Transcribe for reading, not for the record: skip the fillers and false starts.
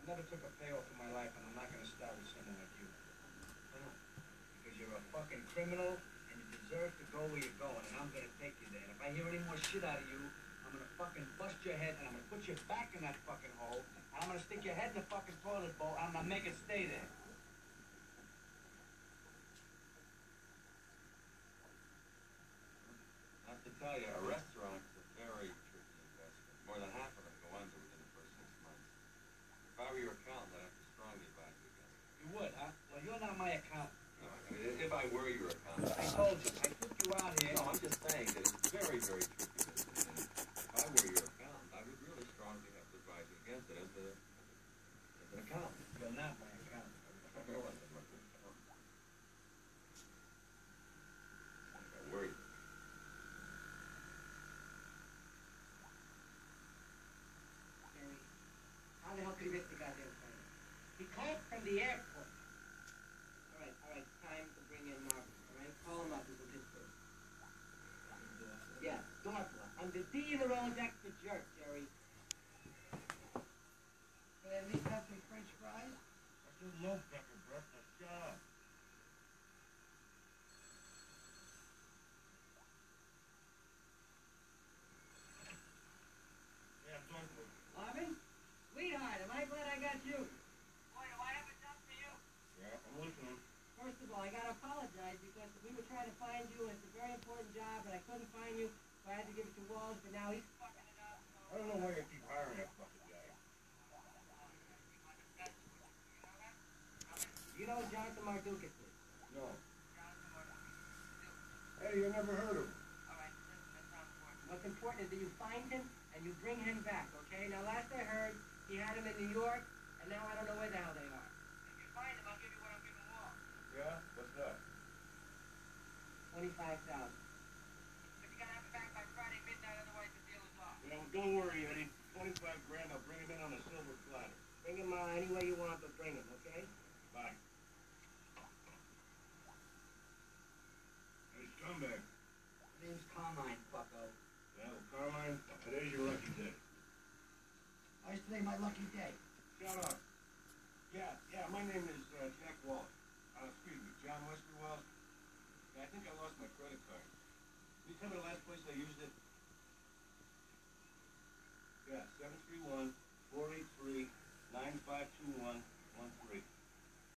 never took a payoff in my life, and I'm not going to start with someone like you. Because you're a fucking criminal, and you deserve to go where you're going, and I'm going to take you there. And if I hear any more shit out of you, I'm going to fucking bust your head, and I'm going to put you back in that fucking hole, and I'm going to stick your head in the fucking toilet bowl, and I'm going to make it stay there. I have to tell you, a restaurant is a very tricky investment. More than half of them go under within the first 6 months. If I were your accountant, I'd have to strongly advise you against it. You would, huh? Well, you're not my accountant. No, I mean, if I were your accountant... I told you, I took you out here. No, I'm just saying that it's very, very tricky business, and if I were your accountant, I would really strongly have to advise you against it as an accountant. You're not my accountant. You're not my accountant. If I were you. How the hell could he miss the goddamn plane? He called from the airport. All right, time to bring in Marcus, all right? Call him up, he's a good person. Yeah, Dorfler. I'm the D in the Rolodex for jerk, Jerry. Can I at least have some French fries? I do love pepper, Brett. Now shut up. Yeah, Dorfler. Marvin? Sweetheart, am I glad I got you? Boy, do I have a job for you? Yeah, I'm listening. First of all, I gotta apologize because we were trying to find you. It's a very important job, but I couldn't find you, so I had to give it to Walls, but now he's Fucking it up. So I don't know why you keep hiring that fucking guy. You know Jonathan Mardukas is? No. Hey, you never heard of him. All right, listen, that's not important. What's important is that you find him and you bring him back, okay? Now, last I heard, he had him in New York, and now I don't know where the hell they are. If you find him, I'll give you what I'm giving Wall. Yeah? What's that? 25,000. But you gotta have it back by Friday midnight, otherwise the deal is off. You know, don't worry, Eddie. 25 grand, I'll bring him in on a silver platter. Bring him any way you want, but bring him, okay? Bye. Hey, scumbag. His name's Carmine, fucko. Yeah, well, Carmine, today's your lucky day. Why's today my lucky day? Shut up. Yeah, my name is Jack Wallace. Excuse me, John Wesley Wallace. Yeah, I think I lost my credit card. Can you tell me the last place I used it? Yeah, 731-483-9521-13.